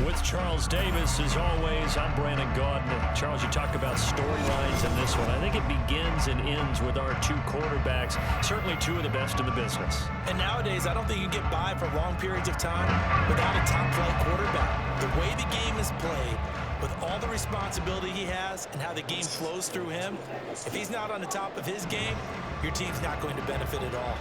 With Charles Davis, as always, I'm Brandon Gaudin. Charles, you talk about storylines in this one. I think it begins and ends with our two quarterbacks, certainly two of the best in the business. And nowadays, I don't think you can get by for long periods of time without a top-flight quarterback. The way the game is played, with all the responsibility he has and how the game flows through him, if he's not on the top of his game, your team's not going to benefit at all.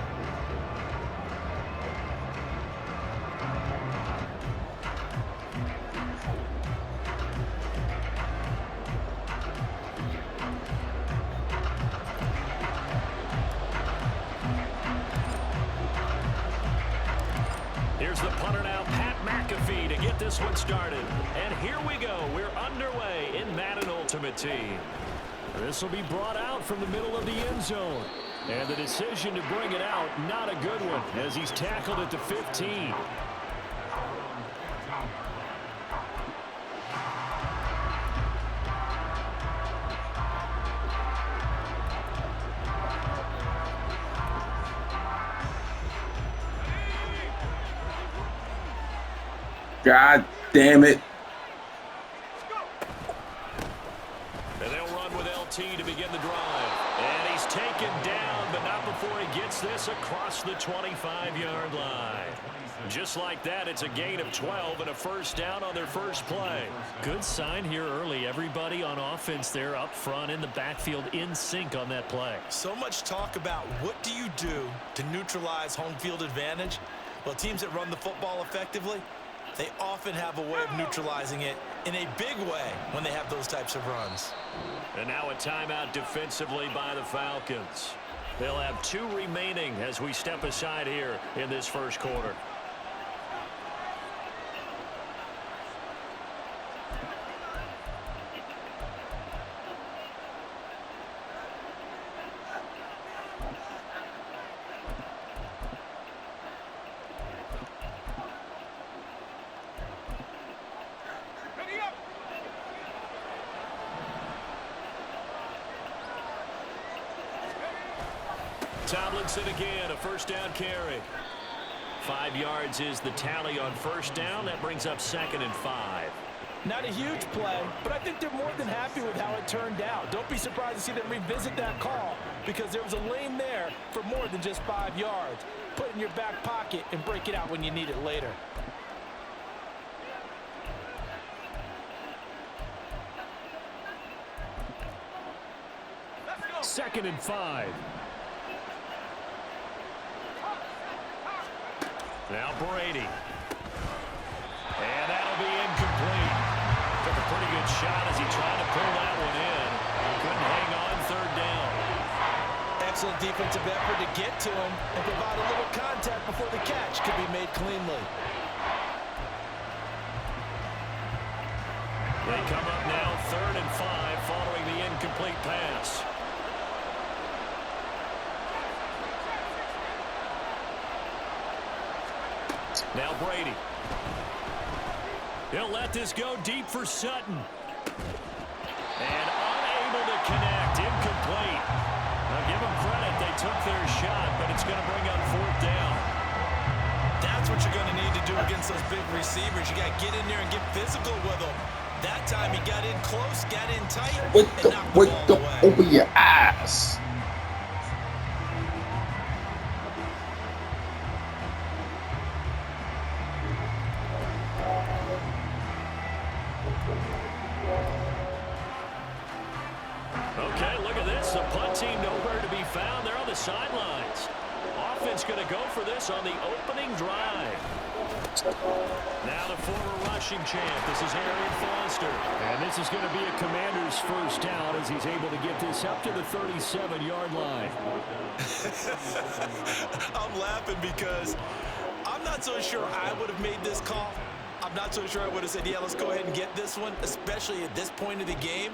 Here's the punter now, Pat McAfee, to get this one started. And here we go. We're underway in Madden Ultimate Team. This will be brought out from the middle of the end zone. And the decision to bring it out, not a good one, as he's tackled at the 15. God damn it. And they'll run with LT to begin the drive. And he's taken down, but not before he gets this across the 25-yard line. Just like that, it's a gain of 12 and a first down on their first play. Good sign here early. Everybody on offense there up front in the backfield in sync on that play. So much talk about what do you do to neutralize home field advantage? Well, teams that run the football effectively, they often have a way of neutralizing it in a big way when they have those types of runs. And now a timeout defensively by the Falcons. They'll have 2 remaining as we step aside here in this first quarter. Tomlinson again, a first down carry. 5 yards is the tally on first down. That brings up 2nd and 5. Not a huge play, but I think they're more than happy with how it turned out. Don't be surprised to see them revisit that call because there was a lane there for more than just 5 yards. Put it in your back pocket and break it out when you need it later. Second and 5. Now Brady. And that'll be incomplete. Took a pretty good shot as he tried to pull that one in. Couldn't hang on 3rd down. Excellent defensive effort to get to him and provide a little contact before the catch could be made cleanly. They come up now 3rd and 5 following the incomplete pass. Now Brady. He'll let this go deep for Sutton. And unable to connect. Incomplete. Now give them credit. They took their shot, but it's going to bring up 4th down. That's what you're going to need to do against those big receivers. You got to get in there and get physical with them. That time he got in close, got in tight, and knocked the ball away. Over your ass. Okay, look at this. The punt team nowhere to be found. They're on the sidelines. Offense going to go for this on the opening drive. Now the former rushing champ. This is Arian Foster. And this is going to be a Commander's first down as he's able to get this up to the 37-yard line. I'm laughing because I'm not so sure I would have made this call. I'm not so sure I would have said, yeah, let's go ahead and get this one, especially at this point of the game.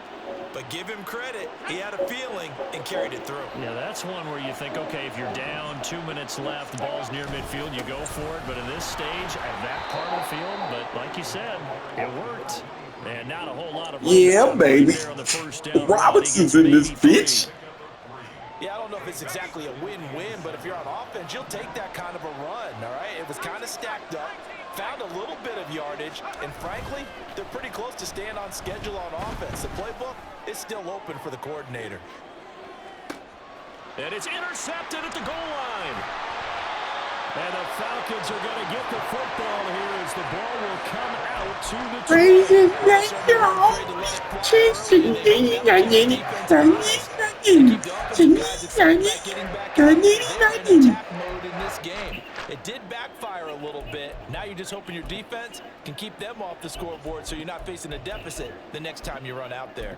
But give him credit. He had a feeling and carried it through. Yeah, that's one where you think, okay, if you're down, 2 minutes left, the ball's near midfield, you go for it. But in this stage, at that part of the field, but like you said, it worked. And not a whole lot of yeah, baby. On the first down Robinson's in this bitch. Yeah, I don't know if it's exactly a win-win, but if you're on offense, you'll take that kind of a run, all right? It was kind of stacked up. Found a little bit of yardage, and frankly, they're pretty close to staying on schedule on offense. The playbook is still open for the coordinator. And it's intercepted at the goal line. And the Falcons are going to get the football here as the ball will come out to the 20. It did backfire a little bit. Now you're just hoping your defense can keep them off the scoreboard so you're not facing a deficit the next time you run out there.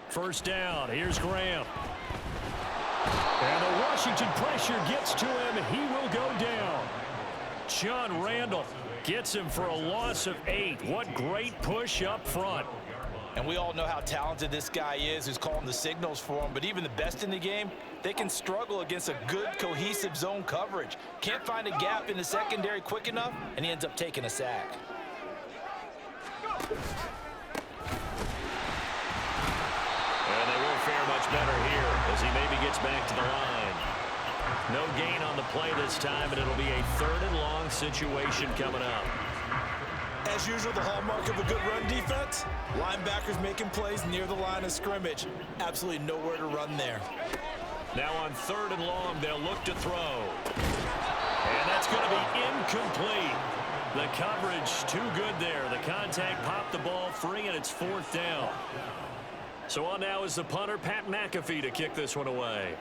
First down, here's Graham. And the Washington pressure gets to him. He will go down. John Randall gets him for a loss of 8. What great push up front. And we all know how talented this guy is who's calling the signals for him. But even the best in the game, they can struggle against a good, cohesive zone coverage. Can't find a gap in the secondary quick enough, and he ends up taking a sack. And they won't fare much better here as he maybe gets back to the line. No gain on the play this time, and it'll be a 3rd and long situation coming up. As usual, the hallmark of a good run defense, linebackers making plays near the line of scrimmage. Absolutely nowhere to run there. Now on 3rd and long, they'll look to throw. And that's going to be incomplete. The coverage too good there. The contact popped the ball free, and it's 4th down. So on now is the punter, Pat McAfee, to kick this one away.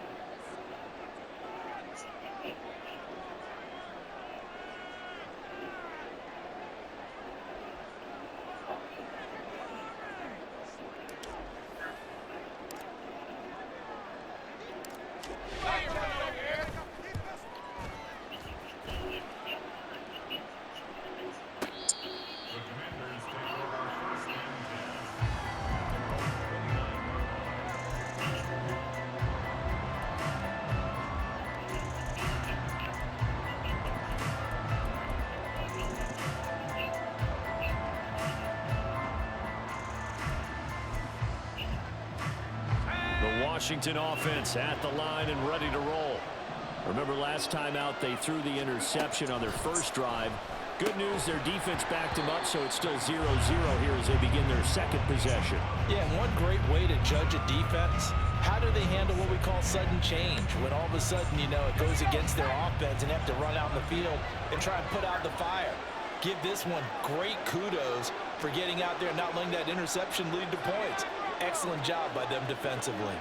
Washington offense at the line and ready to roll. Remember last time out they threw the interception on their first drive. Good news, their defense backed them up, so it's still 0-0 here as they begin their second possession. Yeah, and one great way to judge a defense, how do they handle what we call sudden change? When all of a sudden, you know, it goes against their offense and they have to run out in the field and try and put out the fire. Give this one great kudos for getting out there and not letting that interception lead to points. Excellent job by them defensively.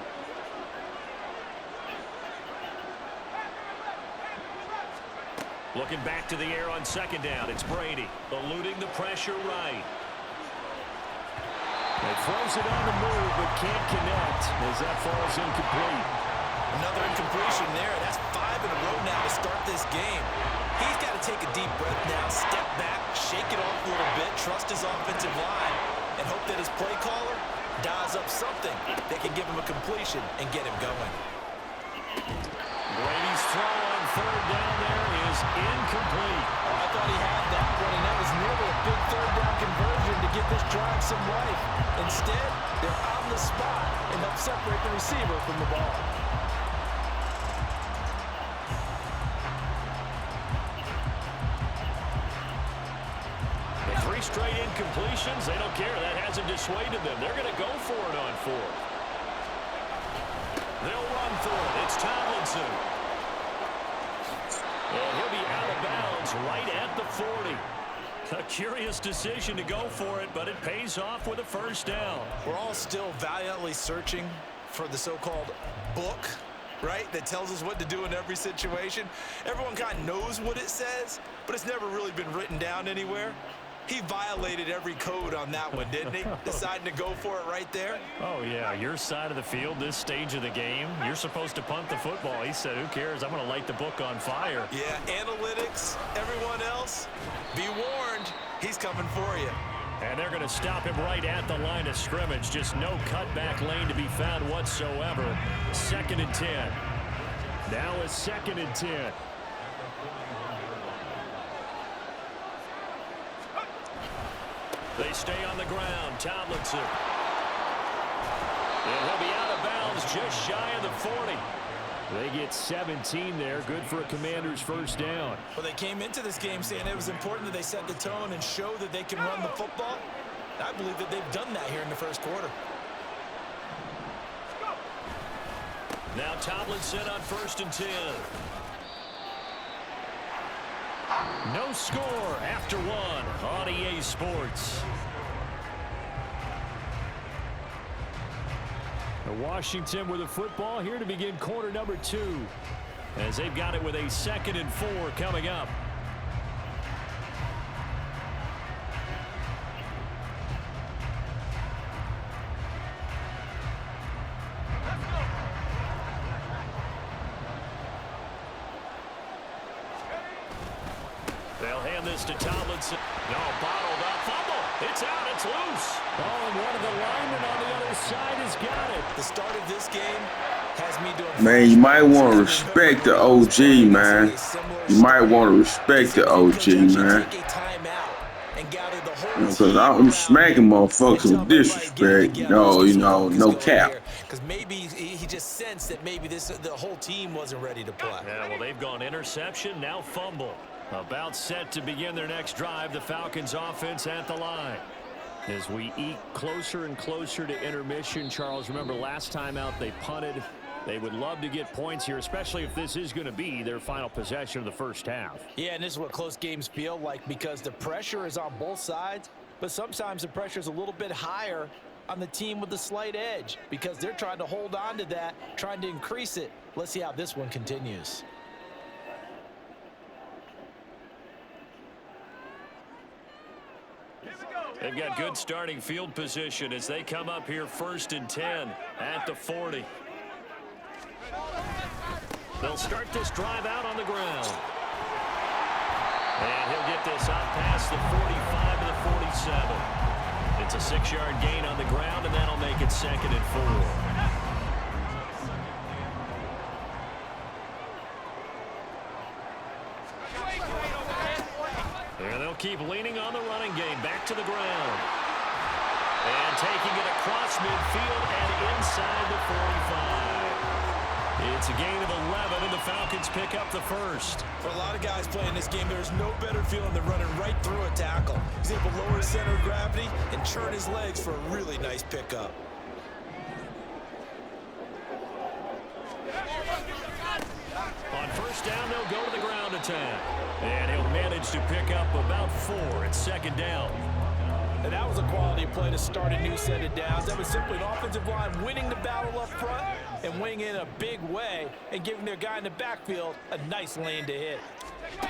Looking back to the air on 2nd down, it's Brady, eluding the pressure right. He throws it on the move, but can't connect as that falls incomplete. Another incompletion there. That's 5 in a row now to start this game. He's got to take a deep breath now, step back, shake it off a little bit, trust his offensive line, and hope that his play caller dials up something that can give him a completion and get him going. Brady's throw on 3rd down there is incomplete. Oh, I thought he had that one, and that was nearly a big 3rd down conversion to give this drive some life. Instead, they're on the spot and help separate the receiver from the ball. The 3 straight incompletions, they don't care. That hasn't dissuaded them. They're going to go for it on 4th. They'll run for it. It's Tomlinson. And he'll be out of bounds right at the 40. A curious decision to go for it, but it pays off with a 1st down. We're all still valiantly searching for the so-called book, right, that tells us what to do in every situation. Everyone kind of knows what it says, but it's never really been written down anywhere. He violated every code on that one, didn't he? Deciding to go for it right there. Oh, yeah. Your side of the field, this stage of the game, you're supposed to punt the football. He said, who cares? I'm going to light the book on fire. Yeah, analytics, everyone else, be warned. He's coming for you. And they're going to stop him right at the line of scrimmage. Just no cutback lane to be found whatsoever. 2nd and 10. Now a 2nd and 10. They stay on the ground. Tomlinson. And he'll be out of bounds just shy of the 40. They get 17 there. Good for a Commanders first down. Well, they came into this game saying it was important that they set the tone and show that they can run the football. I believe that they've done that here in the first quarter. Now Tomlinson on 1st and 10. No score after 1 on EA Sports. Washington with the football here to begin quarter number 2, as they've got it with a 2nd and 4 coming up. They'll hand this to Tomlinson. No, bottled up. Fumble. It's out. It's loose. Oh, and one of the linemen on the other side has got it. The start of this game has me doing... Man, you might want to respect the OG, man. You might want to respect the OG, man. Because I'm smacking motherfuckers with disrespect. No cap. Because maybe he just sensed that maybe the whole team wasn't ready to play. Yeah, well, they've gone interception, now fumble. About set to begin their next drive, the Falcons offense at the line. As we eke closer and closer to intermission, Charles, remember last time out they punted. They would love to get points here, especially if this is going to be their final possession of the first half. Yeah, and this is what close games feel like, because the pressure is on both sides, but sometimes the pressure is a little bit higher on the team with the slight edge because they're trying to hold on to that, trying to increase it. Let's see how this one continues. They've got good starting field position as they come up here 1st and 10 at the 40. They'll start this drive out on the ground. And he'll get this up past the 45 to the 47. It's a 6-yard gain on the ground, and that'll make it 2nd and 4. And they'll keep leaning on the running game. Back to the ground. And taking it across midfield and inside the 45. It's a gain of 11, and the Falcons pick up the first. For a lot of guys playing this game, there's no better feeling than running right through a tackle. He's able to lower his center of gravity and churn his legs for a really nice pickup. On first down, they'll go to the ground attack. And he'll manage to pick up about 4 at 2nd down. And that was a quality play to start a new set of downs. That was simply an offensive line winning the battle up front and winning in a big way and giving their guy in the backfield a nice lane to hit. On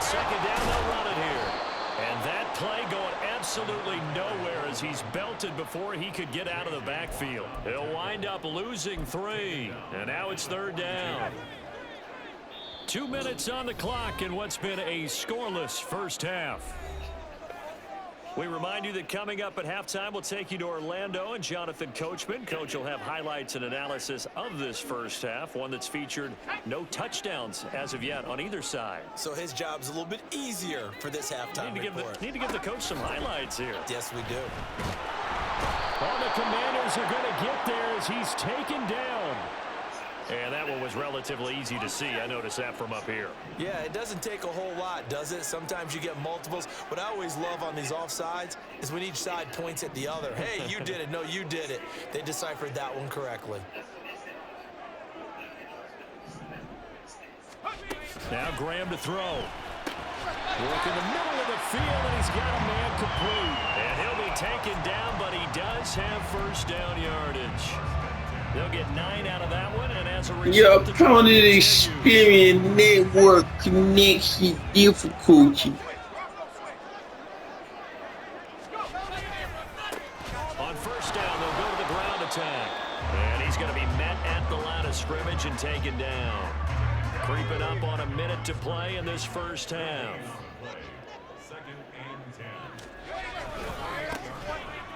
2nd down, they'll run it here. And that play going absolutely nowhere as he's belted before he could get out of the backfield. He'll wind up losing 3. And now it's 3rd down. 2 minutes on the clock in what's been a scoreless first half. We remind you that coming up at halftime, we'll take you to Orlando and Jonathan Coachman. Coach will have highlights and analysis of this first half, one that's featured no touchdowns as of yet on either side. So his job's a little bit easier for this halftime report. Need to give the coach some highlights here. Yes, we do. All the Commanders are going to get there as he's taken down. And that one was relatively easy to see. I noticed that from up here. Yeah, it doesn't take a whole lot, does it? Sometimes you get multiples. What I always love on these offsides is when each side points at the other. Hey, you did it. No, you did it. They deciphered that one correctly. Now Graham to throw. Work in the middle of the field, and he's got a man complete. And he'll be taken down, but he does have first down yardage. They'll get 9 out of that one, and as a result, your opponent experienced network connection difficulty. On first down, they'll go to the ground attack. And he's going to be met at the line of scrimmage and taken down. Creeping up on a minute to play in this first half.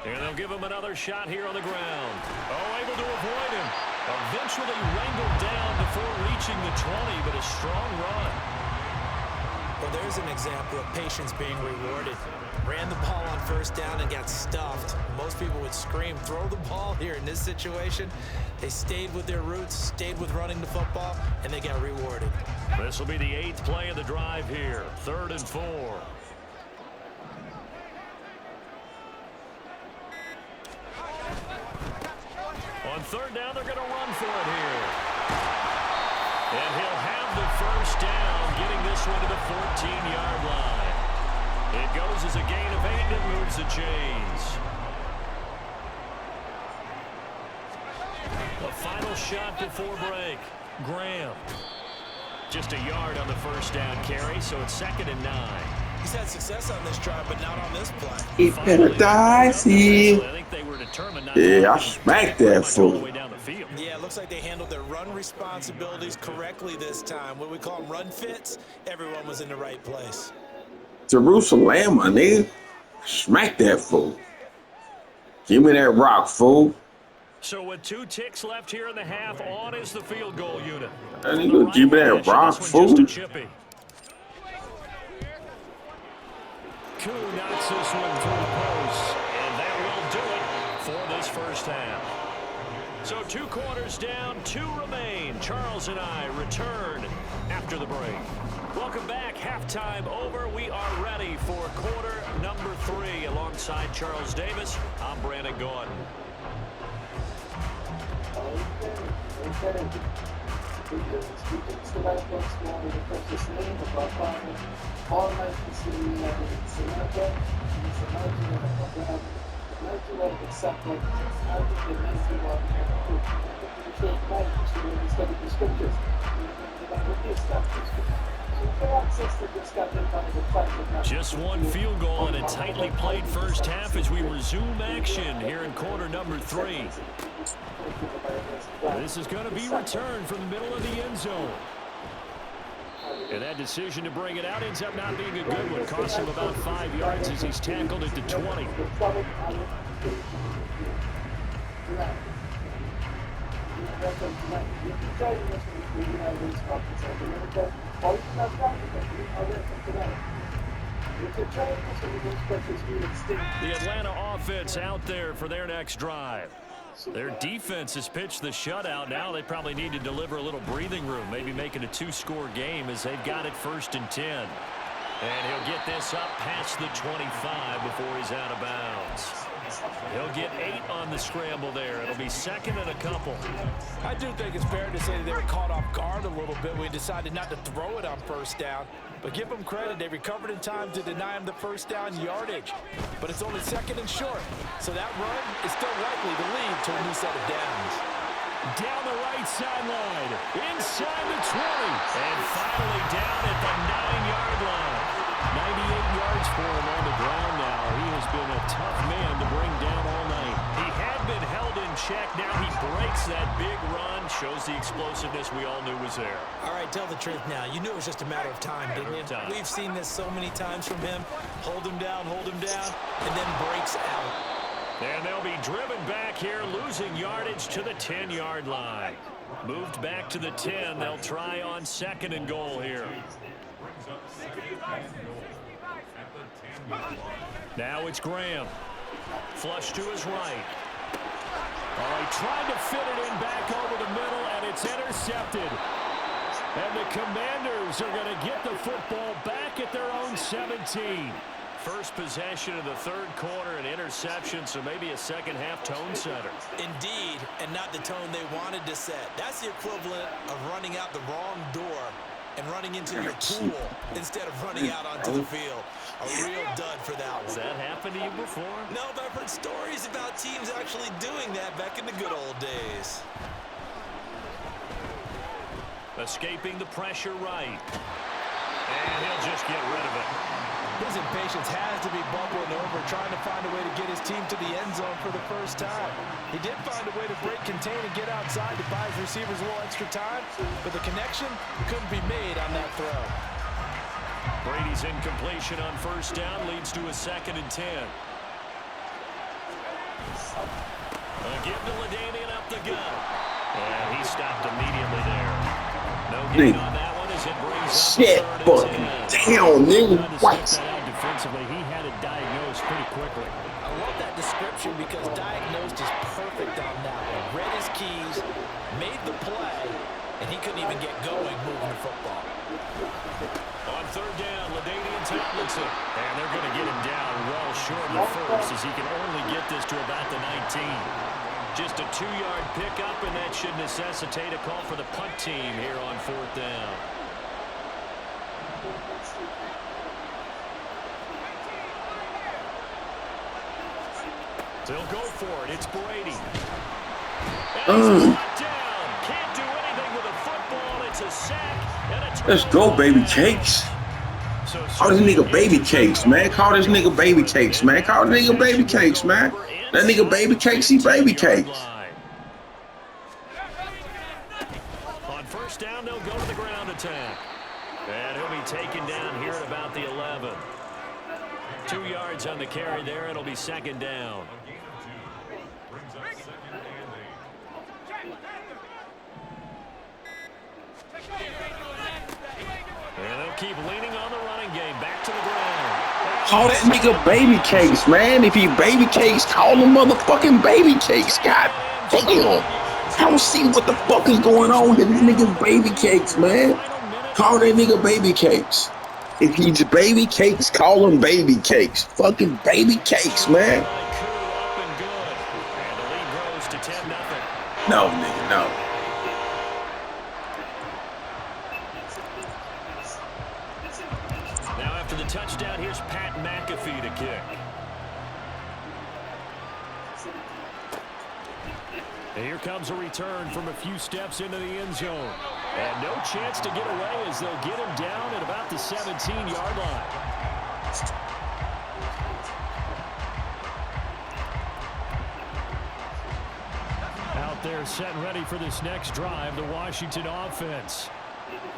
And they'll give him another shot here on the ground. Oh, able to avoid him. Eventually wrangled down before reaching the 20, but a strong run. Well, there's an example of patience being rewarded. Ran the ball on first down and got stuffed. Most people would scream, throw the ball here. In this situation, they stayed with their roots, stayed with running the football, and they got rewarded. This will be the 8th play of the drive here. 3rd and 4. On 3rd down, they're going to run for it here. And he'll have the first down, getting this one to the 14-yard line. It goes as a gain of 8, and it moves the chains. The final shot before break. Graham. Just a yard on the first down carry, so it's 2nd and 9. He's had success on this drive, but not on this play. He better die, see. Yeah, I smacked that fool. Yeah, it looks like they handled their run responsibilities correctly this time. What we call them run fits, everyone was in the right place. Jerusalem, my nigga. Smack that fool. Give me that rock, fool. So with 2 ticks left here in the half, on is the field goal unit. That nigga, give me that rock, fool. Koo knocks this one through the post, and that will do it for this first half. So 2 quarters down, 2 remain. Charles and I return after the break. Welcome back. Halftime over. We are ready for quarter number 3. Alongside Charles Davis, I'm Brandon Gordon. Just 1 field goal in a tightly played first half as we resume action here in quarter number 3. This is going to be returned from the middle of the end zone. And that decision to bring it out ends up not being a good one. Costs him about 5 yards as he's tackled at the 20. The Atlanta offense out there for their next drive. Their defense has pitched the shutout. Now they probably need to deliver a little breathing room, maybe make it a 2-score game as they've got it 1st and 10. And he'll get this up past the 25 before he's out of bounds. He'll get 8 on the scramble there. It'll be 2nd and a couple. I do think it's fair to say that they were caught off guard a little bit. We decided not to throw it on first down. But give them credit. They recovered in time to deny him the first down yardage. But it's only 2nd and short. So that run is still likely to lead to a new set of downs. Down the right sideline. Inside the 20. And finally down at the 9-yard line. 98 yards for him on the ground now. He has been a tough man to bring down all night. He had been held in check. Now he breaks that big run. Shows the explosiveness we all knew was there. All right, tell the truth now. You knew it was just a matter of time, didn't you? We've seen this so many times from him. Hold him down, and then breaks out. And they'll be driven back here, losing yardage to the 10-yard line. Moved back to the 10. They'll try on 2nd and goal here. Now it's Graham. Flush to his right. He tried to fit it in back over the middle, and it's intercepted. And the Commanders are going to get the football back at their own 17. First possession of the 3rd quarter, an interception, so maybe a second-half tone setter. Indeed, and not the tone they wanted to set. That's the equivalent of running out the wrong door and running into your pool instead of running out onto the field. A real dud for that one. Has that happened to you before? No, but I've heard stories about teams actually doing that back in the good old days. Escaping the pressure right. And he'll just get rid of it. His impatience has to be bubbling over, trying to find a way to get his team to the end zone for the first time. He did find a way to break contain and get outside to buy his receivers a little extra time, but the connection couldn't be made on that throw. Brady's incompletion on first down leads to a 2nd and 10. Give to LaDainian up the gut. And he stopped immediately there. No gain on that one as It brings up Shit, 3rd and fucking 10. damn, nigga. Tried to What? sniff that out defensively. He had it diagnosed pretty quickly. I love that description because diagnosed is perfect on that one. Read his keys, made the play, and he couldn't even get going moving the football. On 3rd down, LaDainian Tomlinson. And they're going to get him down well short of the first as he can only get this to about the 19. Just a 2-yard pickup, and that should necessitate a call for the punt team here on 4th down. They'll go for it. It's Brady. And he's brought down. Can't do anything with a football. It's a sack and a turnover. Let's go, baby cakes. Call this nigga baby cakes, man. Call this nigga baby cakes, man. Call this nigga baby cakes, man. That nigga baby cakes, he baby cakes. On 1st down, they'll go to the ground attack. And he'll be taken down here at about the 11. 2 yards on the carry there. It'll be 2nd down. And they'll keep leaning on the running game. Back to the ground. Call that nigga baby cakes, man. If he baby cakes, call him motherfucking baby cakes. God damn. I don't see what the fuck is going on with these niggas baby cakes, man. Call that nigga baby cakes. If he's baby cakes, call him baby cakes. Fucking baby cakes, man. No, nigga, no. Now after the touchdown, here's Pat McAfee to kick. And here comes a return from a few steps into the end zone. And no chance to get away as they'll get him down at about the 17-yard line. Out there set and ready for this next drive, the Washington offense.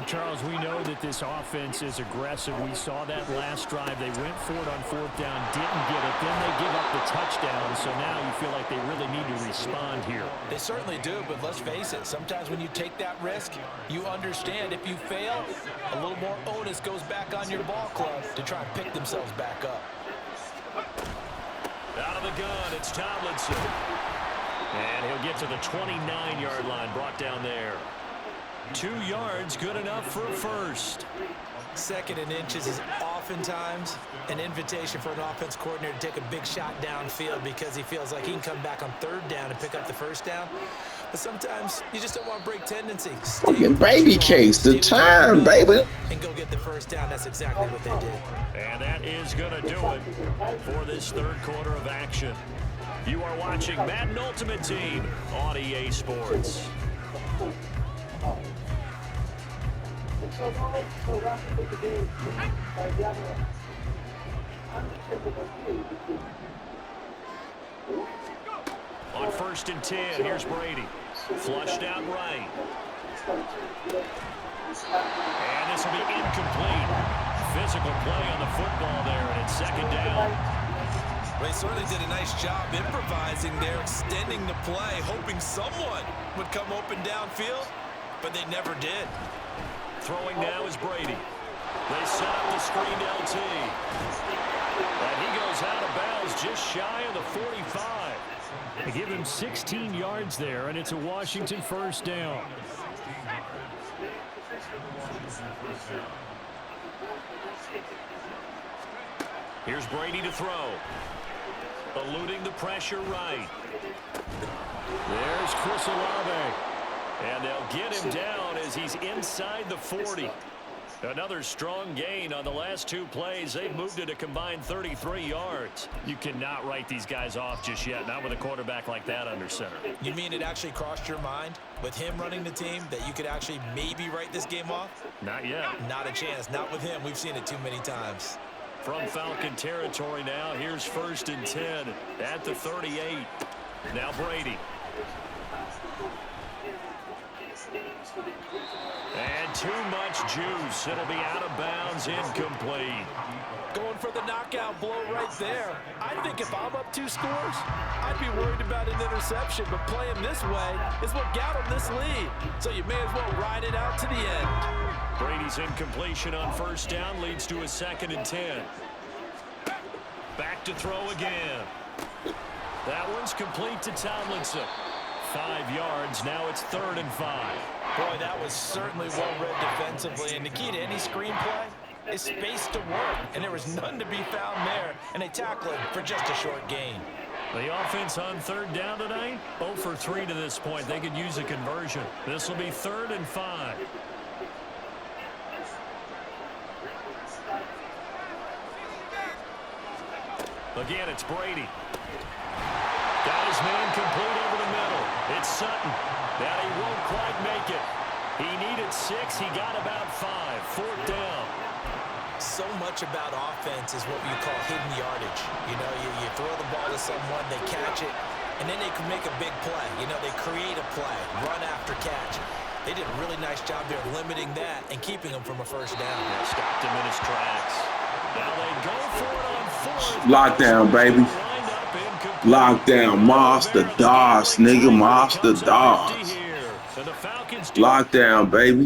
Charles, we know that this offense is aggressive. We saw that last drive. They went for it on 4th down, didn't get it. Then they give up the touchdown. So now you feel like they really need to respond here. They certainly do, but let's face it. Sometimes when you take that risk, you understand if you fail, a little more onus goes back on your ball club to try and pick themselves back up. Out of the gun, it's Tomlinson. And he'll get to the 29-yard line, brought down there. 2 yards, good enough for a first. 2nd and inches is oftentimes an invitation for an offense coordinator to take a big shot downfield because he feels like he can come back on 3rd down and pick up the 1st down. But sometimes you just don't want to break tendency. Fucking baby case, the time, baby. And go get the 1st down. That's exactly what they did. And that is going to do it for this 3rd quarter of action. You are watching Madden Ultimate Team on EA Sports. On 1st and 10, here's Brady. Flushed out right. And this will be incomplete. Physical play on the football there, and it's 2nd down. They certainly did a nice job improvising there, extending the play, hoping someone would come open downfield, but they never did. Throwing now is Brady. They set up the screen to LT. And he goes out of bounds just shy of the 45. They give him 16 yards there, and it's a Washington 1st down. Here's Brady to throw. Eluding the pressure right. There's Chris Olave. And they'll get him down as he's inside the 40. Another strong gain on the last 2 plays. They've moved it a combined 33 yards. You cannot write these guys off just yet, not with a quarterback like that under center. You mean it actually crossed your mind with him running the team that you could actually maybe write this game off? Not yet. Not a chance. Not with him. We've seen it too many times. From Falcon territory now, here's 1st and 10 at the 38. Now Brady. And too much juice. It'll be out of bounds, incomplete. Going looking for the knockout blow right there. I think if I'm up 2 scores, I'd be worried about an interception, but playing this way is what got him this lead. So you may as well ride it out to the end. Brady's incompletion on first down leads to a 2nd and 10. Back to throw again. That one's complete to Tomlinson. 5 yards. Now it's 3rd and 5. Boy, that was certainly well-read defensively. And the key to any screenplay is space to work. And there was none to be found there. And they tackle it for just a short gain. The offense on 3rd down tonight, 0 for 3 to this point. They could use a conversion. This will be 3rd and 5. Again, it's Brady. Got his man complete over the middle. It's Sutton. Now he won't quite make it. He needed 6. He got about 5. 4th down. So much about offense is what you call hidden yardage. You know, you throw the ball to someone, they catch it, and then they can make a big play. You know, they create a play, run after catch. They did a really nice job there limiting that and keeping him from a first down. Stopped him in his tracks. Now they go for it on 4th. Lockdown, baby. Lockdown, monster DOS, nigga, monster DOS. Lockdown, baby.